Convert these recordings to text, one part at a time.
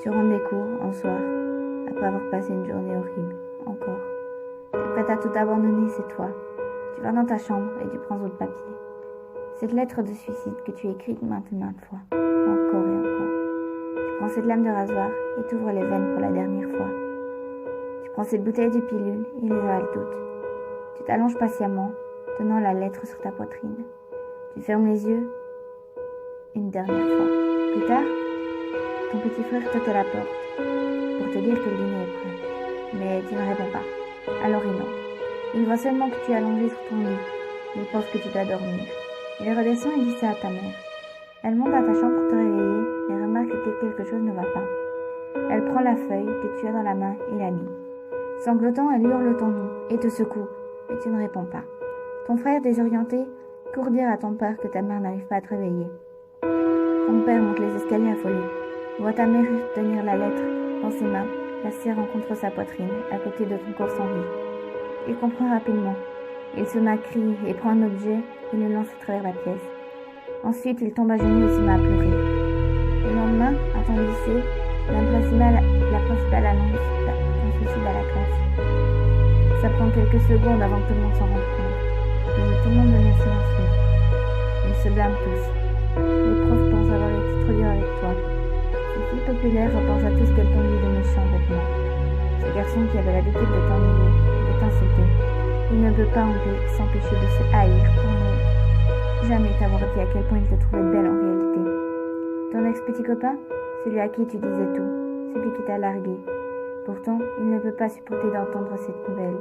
Tu rentres des cours en soir, après avoir passé une journée horrible, encore. Tu es prête à tout abandonner, c'est toi. Tu vas dans ta chambre et tu prends autre papier. Cette lettre de suicide que tu écris maintes et maintes fois, encore et encore. Tu prends cette lame de rasoir et t'ouvres les veines pour la dernière fois. Tu prends cette bouteille de pilule et les avales toutes. Tu t'allonges patiemment, tenant la lettre sur ta poitrine. Tu fermes les yeux une dernière fois. Plus tard, ton petit frère toque à la porte pour te dire que le dîner est prêt. Mais tu ne réponds pas. Alors il entre. Il voit seulement que tu es allongé sur ton lit. Il pense que tu dois dormir. Il redescend et dit ça à ta mère. Elle monte à ta chambre pour te réveiller et remarque que quelque chose ne va pas. Elle prend la feuille que tu as dans la main et la lit. Sanglotant, elle hurle ton nom et te secoue, mais tu ne réponds pas. Ton frère, désorienté, court dire à ton père que ta mère n'arrive pas à te réveiller. Ton père monte les escaliers affolé, voit ta mère tenir la lettre dans ses mains, la serrant contre sa poitrine, à côté de ton corps sans vie. Il comprend rapidement. Il se met à crier et prend un objet et le lance à travers la pièce. Ensuite, il tombe à genoux et se met à pleurer. Le lendemain, à ton lycée, la principale annonce ton suicide à la classe. Ça prend quelques secondes avant que tout le monde s'en rende compte. Mais tout le monde devient silencieux. Ils se blâment tous. Les profs pensent avoir été trop durs avec toi. Ces filles populaires repense à tout ce qu'elles t'ont dit de méchants vêtements. Ce garçon qui avait l'habitude de t'ennuyer, de t'insulter, il ne peut pas s'empêcher de se haïr pour ne jamais t'avoir dit à quel point il te trouvait belle en réalité. Ton ex-petit copain, celui à qui tu disais tout, celui qui t'a largué. Pourtant, il ne peut pas supporter d'entendre cette nouvelle.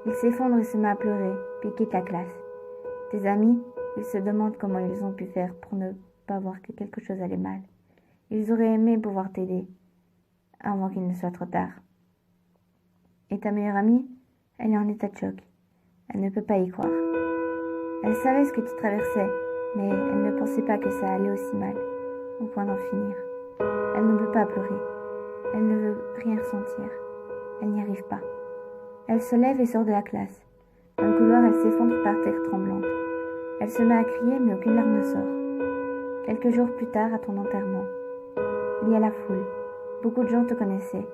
Il s'effondre et se met à pleurer, puis quitte la classe. Tes amis, ils se demandent comment ils ont pu faire pour ne pas voir que quelque chose allait mal. Ils auraient aimé pouvoir t'aider, avant qu'il ne soit trop tard. Et ta meilleure amie, elle est en état de choc. Elle ne peut pas y croire. Elle savait ce que tu traversais, mais elle ne pensait pas que ça allait aussi mal, au point d'en finir. Elle ne peut pas pleurer. Elle ne veut rien ressentir. Elle n'y arrive pas. Elle se lève et sort de la classe. Dans le couloir, elle s'effondre par terre tremblante. Elle se met à crier, mais aucune larme ne sort. Quelques jours plus tard, à ton enterrement, il y a la foule. Beaucoup de gens te connaissaient.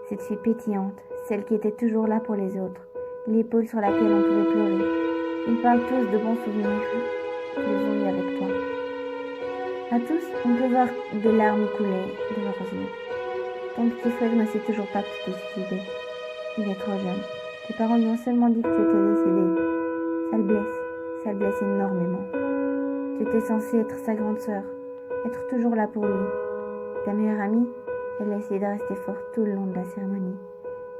Cette fille pétillante, celle qui était toujours là pour les autres, l'épaule sur laquelle on pouvait pleurer. Ils parlent tous de bons souvenirs qu'ils ont eu avec toi. À tous, on peut voir des larmes couler de leurs yeux. Ton petit frère ne sait toujours pas que tu t'es suicidé. Il est trop jeune. Tes parents lui ont seulement dit que tu étais décédé. Ça le blesse énormément. Tu étais censée être sa grande sœur, être toujours là pour lui. Ta meilleure amie, elle a essayé de rester forte tout le long de la cérémonie.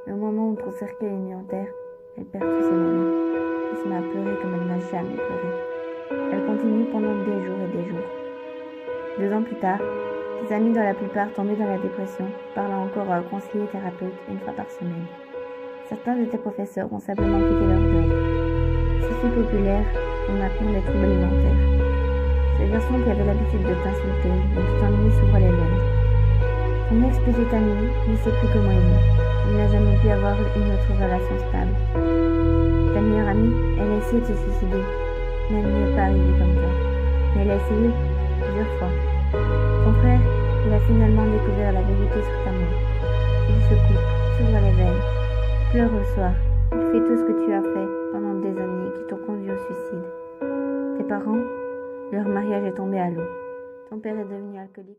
Mais au moment où ton cercueil est mis en terre, elle perd tous ses moyens. Elle se met à pleurer comme elle n'a jamais pleuré. Elle continue pendant des jours et des jours. 2 ans plus tard, tes amis dont la plupart tombaient dans la dépression parlent encore à un conseiller thérapeute une fois par semaine. Certains de tes professeurs ont simplement quitté leur job. Ces filles populaires ont maintenant des troubles alimentaires. Ce garçon qui avait l'habitude de t'insulter et de t'ennuyer s'ouvre les veines. Ton ex-petite amie ne sait plus comment aimer. Il n'a jamais pu avoir une autre relation stable. Ta meilleure amie, elle a essayé de se suicider, mais elle n'y est pas arrivée comme toi. Mais elle a essayé plusieurs fois. Ton frère, il a finalement découvert la vérité sur ta mort. Il se coupe, s'ouvre les veines, pleure le soir. Il fait tout ce que tu as fait pendant des années qui t'ont conduit au suicide. Tes parents, leur mariage est tombé à l'eau. Ton père est devenu alcoolique.